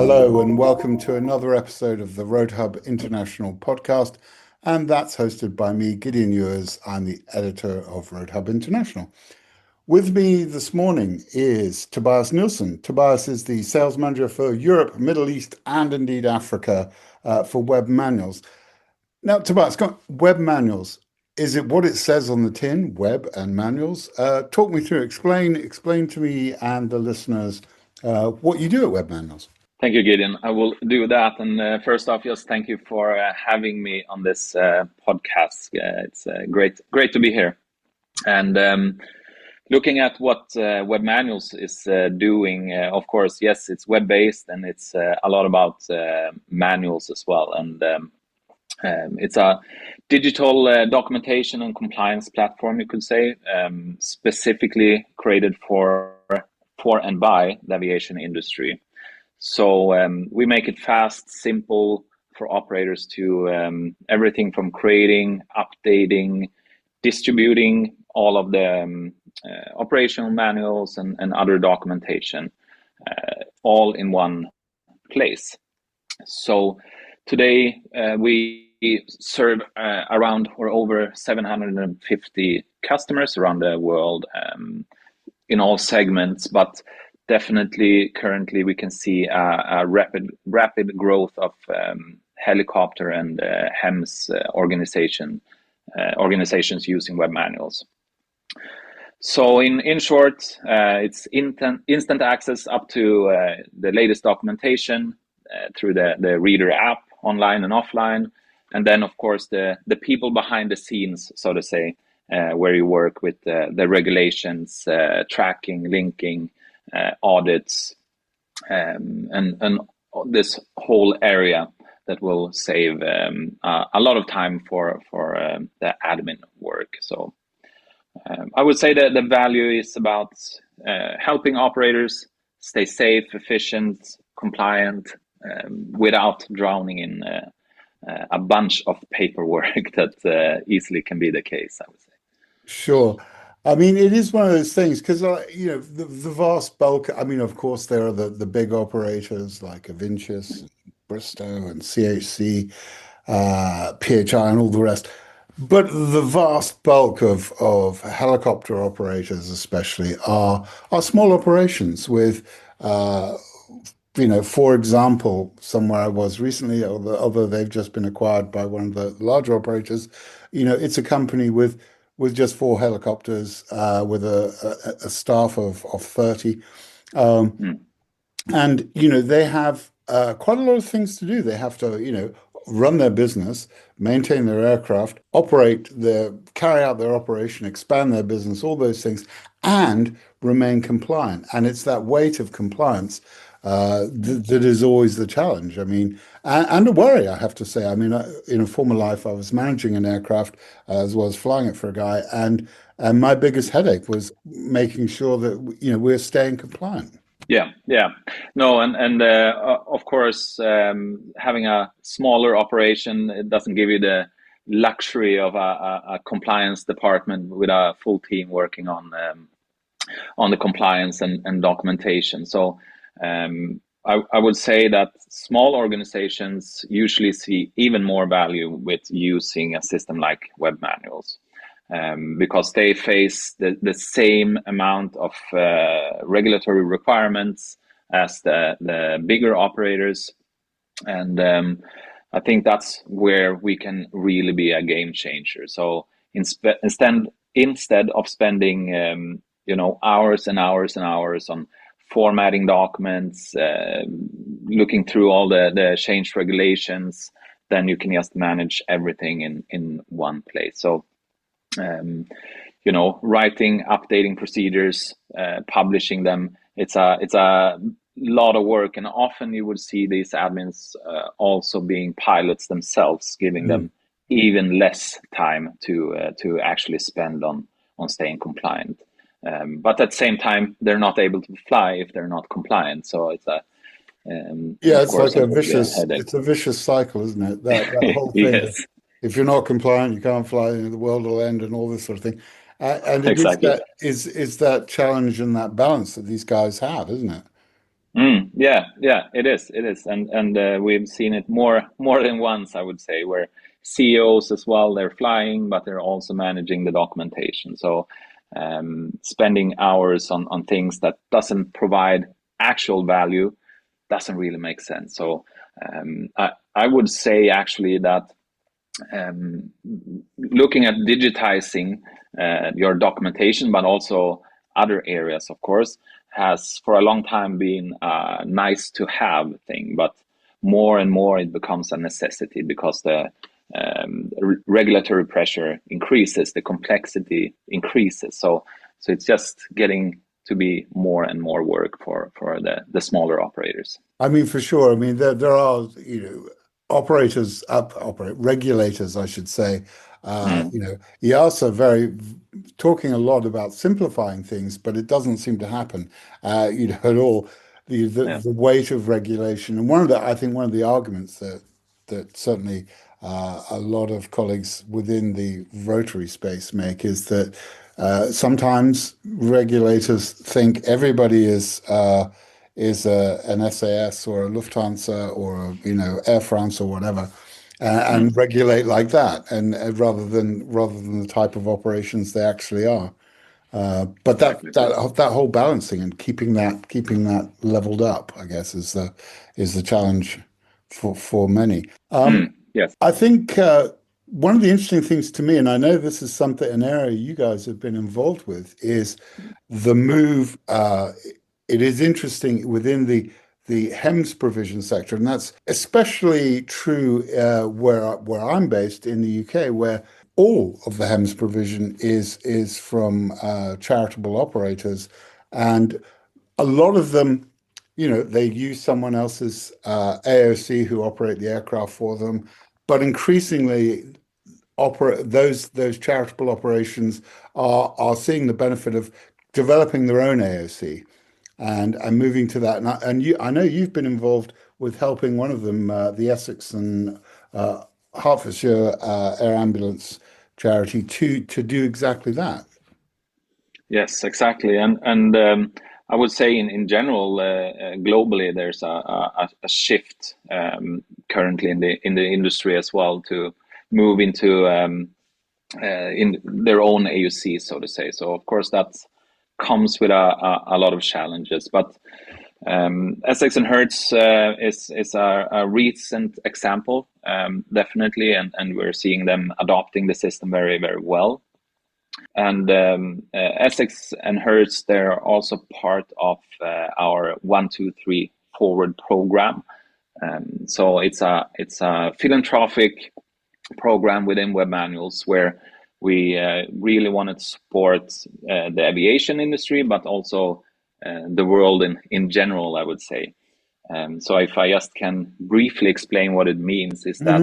Hello and welcome to another episode of the RotorHub International Podcast, and that's hosted by me, Gideon Ewers. I'm the editor of RotorHub International. With me this morning is Tobias Nilsson. Tobias is the sales manager for Europe, Middle East, and indeed Africa for Web Manuals. Now, Tobias, Web Manuals, is it what it says on the tin, web and manuals? Talk me through, explain to me and the listeners what you do at Web Manuals. Thank you, Gideon. I will do that. And first off, just thank you for having me on this podcast. It's great to be here. And looking at what Web Manuals is doing, of course, yes, it's web-based and it's a lot about manuals as well. And it's a digital documentation and compliance platform, you could say, specifically created for and by the aviation industry. So we make it fast, simple for operators to everything from creating, updating, distributing all of the operational manuals and other documentation, all in one place. So today we serve around or over 750 customers around the world in all segments, but definitely, currently, we can see a rapid growth of helicopter and HEMS organizations using web manuals. So, in short, it's instant access up to the latest documentation through the Reader app, online and offline, and then, of course, the people behind the scenes, so to say, where you work with the regulations, tracking, linking. Audits and this whole area that will save a lot of time for the admin work. So I would say that the value is about helping operators stay safe, efficient, compliant, without drowning in a bunch of paperwork that easily can be the case, I would say. Sure. I mean, it is one of those things because, the vast bulk, I mean, of course, there are the big operators like Avincius, Bristow and CHC, PHI and all the rest. But the vast bulk of helicopter operators especially are small operations with, for example, somewhere I was recently, although they've just been acquired by one of the larger operators, it's a company with just 4 helicopters, with a staff of 30. And, they have quite a lot of things to do. They have to, run their business, maintain their aircraft, carry out their operation, expand their business, all those things, and remain compliant. And it's that weight of compliance that is always the challenge. I mean, and a worry, I have to say. I mean, in a former life, I was managing an aircraft as well as flying it for a guy, and my biggest headache was making sure that we're staying compliant. Yeah. No, and of course, having a smaller operation, it doesn't give you the luxury of a compliance department with a full team working on the compliance and documentation. So I would say that small organizations usually see even more value with using a system like Web Manuals, because they face the same amount of regulatory requirements as the bigger operators. And I think that's where we can really be a game changer. So instead of spending hours and hours and hours on formatting documents, looking through all the changed regulations, then you can just manage everything in one place. So, writing, updating procedures, publishing them, it's a lot of work. And often you would see these admins also being pilots themselves, giving them even less time to actually spend on staying compliant. But at the same time, they're not able to fly if they're not compliant. So it's it's like it's a vicious cycle, isn't it? That whole thing. Yes. If you're not compliant, you can't fly, the world will end, and all this sort of thing. And it exactly. is that challenge and that balance that these guys have, isn't it? Yeah, it is, and we've seen it more than once, I would say, where CEOs as well, they're flying, but they're also managing the documentation. So spending hours on things that doesn't provide actual value doesn't really make sense. So I would say actually that looking at digitizing your documentation, but also other areas, of course, has for a long time been a nice to have thing, but more and more it becomes a necessity because the regulatory pressure increases, the complexity increases. So it's just getting to be more and more work for the smaller operators. I mean, for sure. I mean, there are, regulators, I should say. Mm, EASA very talking a lot about simplifying things, but it doesn't seem to happen, at all. yeah. The weight of regulation, and I think one of the arguments that certainly a lot of colleagues within the rotary space make is that sometimes regulators think everybody is an SAS or a Lufthansa or Air France or whatever, and Mm, regulate like that, and rather than the type of operations they actually are. But exactly. that whole balancing and keeping that leveled up, I guess, is the challenge for many. Yes. I think one of the interesting things to me, and I know this is something an area you guys have been involved with, is the move. It is interesting within the HEMS provision sector, and that's especially true where I'm based in the UK, where all of the HEMS provision is from charitable operators, and a lot of them, they use someone else's AOC who operate the aircraft for them, but increasingly operate those charitable operations are seeing the benefit of developing their own AOC and moving to that. I know you've been involved with helping one of them, the Essex and Hertfordshire Air Ambulance charity, to do exactly that. Yes, exactly. And I would say in general, globally, there's a shift currently in the industry as well to move into in their own AUC, so to say. So of course that comes with a lot of challenges, but Essex and Hertz is a recent example, definitely, and we're seeing them adopting the system very, very well. And Essex and Hertz, they're also part of our 123 Forward program. So it's a philanthropic program within Web Manuals where we really wanted to support the aviation industry, but also the world in general, I would say. So if I just can briefly explain what it means, is that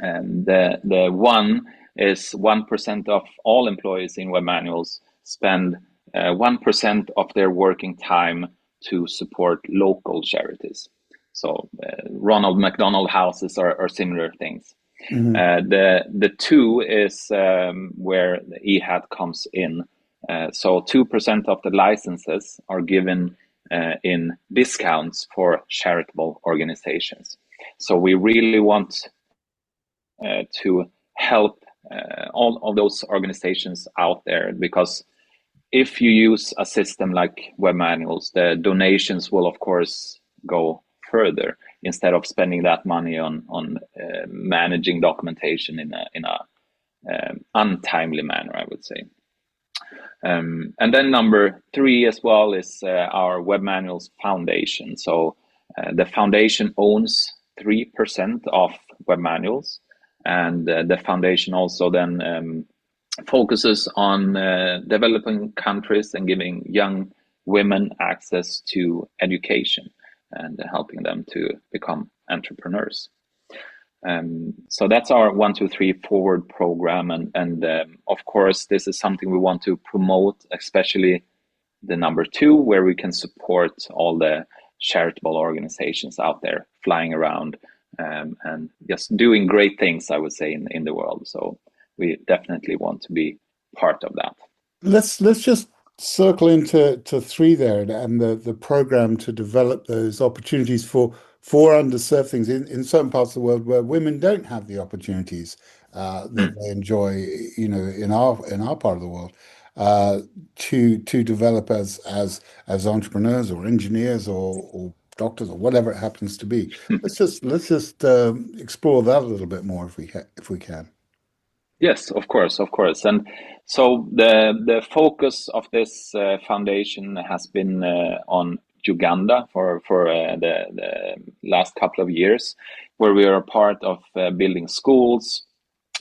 Hmm. the one is 1% of all employees in Web Manuals spend 1% of their working time to support local charities. So Ronald McDonald houses or similar things. Hmm. The two is where the EHAT comes in. So 2% of the licenses are given in discounts for charitable organizations. So we really want to help all of those organizations out there, because if you use a system like Web Manuals, the donations will of course go further instead of spending that money on managing documentation in a untimely manner, I would say. And then number three as well is our Web Manuals Foundation. So the foundation owns 3% of Web Manuals, and the foundation also then focuses on developing countries and giving young women access to education and helping them to become entrepreneurs. So that's our 123 Forward program, and of course this is something we want to promote, especially the number two, where we can support all the charitable organizations out there flying around and just doing great things, I would say, in the world. So we definitely want to be part of that. Let's just circle into three there, and the program to develop those opportunities for underserved things in certain parts of the world where women don't have the opportunities that Mm. they enjoy, in our part of the world, uh, to develop as entrepreneurs or engineers or doctors or whatever it happens to be. Let's just explore that a little bit more if we can. Yes, of course, of course. And so the focus of this foundation has been on Uganda for the last couple of years, where we are a part of building schools,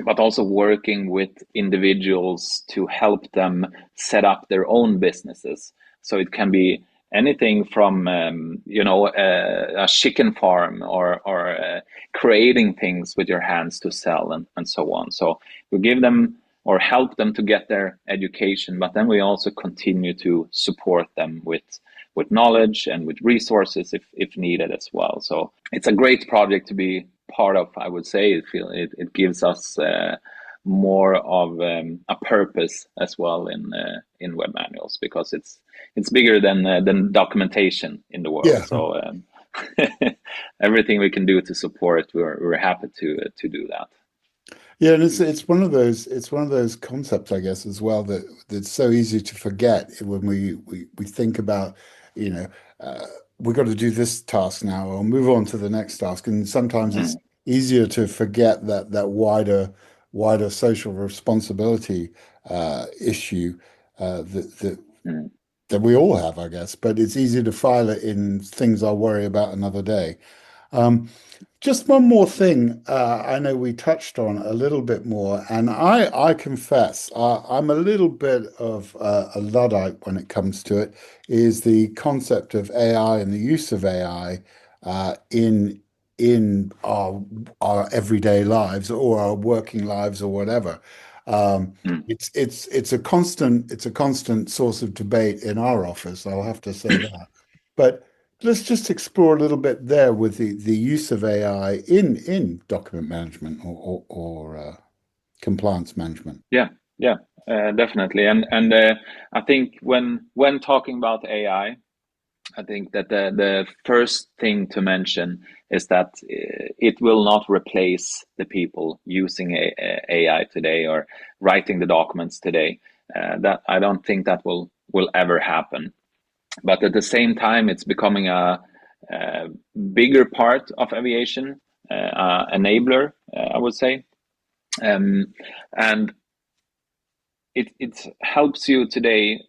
but also working with individuals to help them set up their own businesses. So it can be anything from a chicken farm or creating things with your hands to sell and so on. So we give them or help them to get their education, but then we also continue to support them with knowledge and with resources if needed as well. So it's a great project to be part of. I would say it gives us more of a purpose as well in web manuals, because it's bigger than documentation in the world. Yeah. So everything we can do to support, we're happy to do that. Yeah, and it's one of those concepts, I guess, as well, that's so easy to forget when we think about, you know, uh, we've got to do this task now or move on to the next task, and sometimes it's Mm, easier to forget that wider social responsibility issue that mm. that we all have, I guess. But it's easier to file it in things I'll worry about another day. Um, just one more thing, I know we touched on a little bit more, and I confess I'm a little bit of a Luddite when it comes to it, is the concept of AI and the use of AI in our everyday lives or our working lives or whatever. Um, Mm. it's a constant source of debate in our office, I'll have to say that. But let's just explore a little bit there with the use of AI in document management or compliance management. Yeah, yeah, definitely. And I think when talking about I think that the first thing to mention is that it will not replace the people using AI today or writing the documents today. That I don't think that will ever happen. But at the same time, it's becoming a bigger part of aviation, enabler, I would say. Um, and it helps you today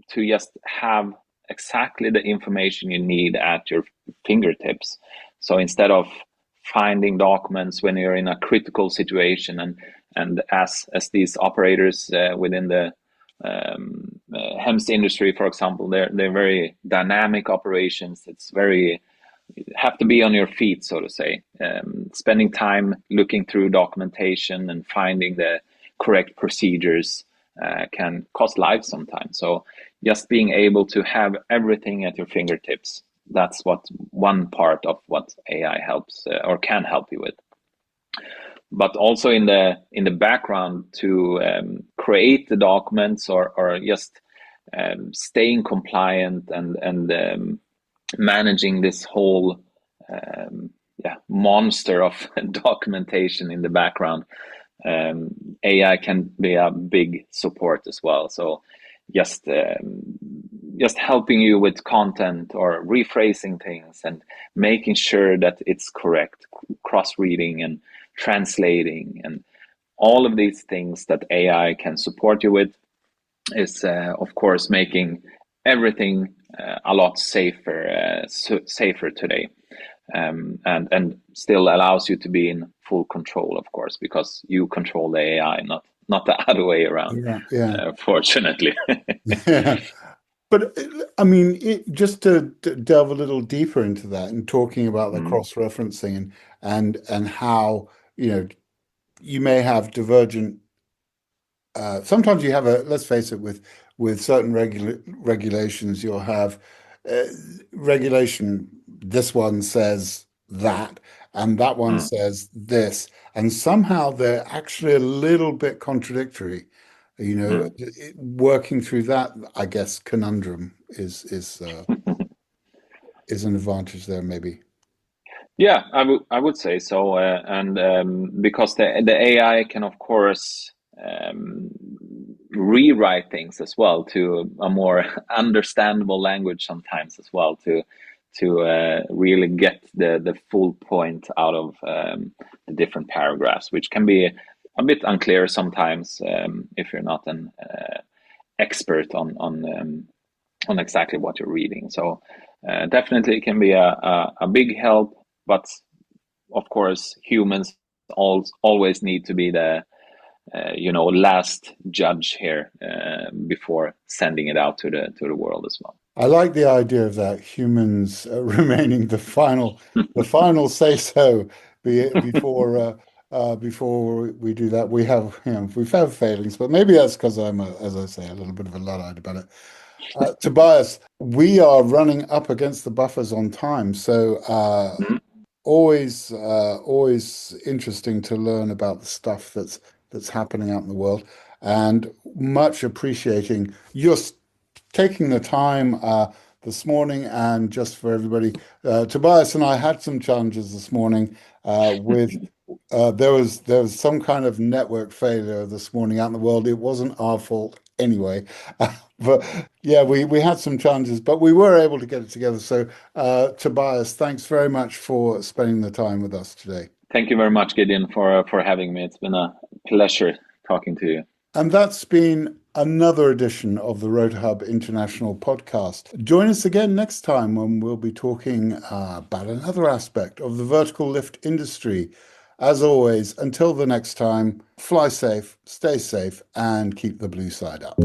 to just have exactly the information you need at your fingertips. So instead of finding documents when you're in a critical situation, and as these operators within the HEMS industry, for example, they're very dynamic operations. It's very, you have to be on your feet, so to say, spending time looking through documentation and finding the correct procedures can cost lives sometimes. So just being able to have everything at your fingertips, that's what one part of what AI helps or can help you with. But also in the background to create the documents or just staying compliant and managing this whole monster of documentation in the background. AI can be a big support as well. So just just helping you with content or rephrasing things and making sure that it's correct, cross-reading and translating and all of these things that AI can support you with is of course making everything a lot safer today, and still allows you to be in full control, of course, because you control the AI, not the other way around, Yeah, yeah, fortunately. yeah. But I mean, just to delve a little deeper into that and talking about the Mm, cross-referencing and how, you may have divergent. Sometimes you have let's face it, with certain regulations, you'll have uh, regulation. This one says that, and that one mm, says this, and somehow they're actually a little bit contradictory. Mm. Working through that, I guess, conundrum is an advantage there, maybe. Yeah, I would say so, and because the AI can of course rewrite things as well to a more understandable language sometimes as well to really get the full point out of the different paragraphs, which can be a bit unclear sometimes if you're not an expert on exactly what you're reading. So definitely it can be a big help, but of course humans always need to be the last judge here before sending it out to the world as well. I like the idea of that humans remaining the final say so before we do that. We've had failings, but maybe that's because as I say, a little bit of a Luddite about it. Tobias, we are running up against the buffers on time, so Mhm. always interesting to learn about the stuff that's happening out in the world, and much appreciating your taking the time this morning. And just for everybody, Tobias and I had some challenges this morning with there was some kind of network failure this morning out in the world. It wasn't our fault anyway, but yeah, we had some challenges, but we were able to get it together. So, Tobias, thanks very much for spending the time with us today. Thank you very much, Gideon, for having me. It's been a pleasure talking to you. And that's been another edition of the RotorHub International Podcast. Join us again next time when we'll be talking about another aspect of the vertical lift industry. As always, until the next time, fly safe, stay safe, and keep the blue side up.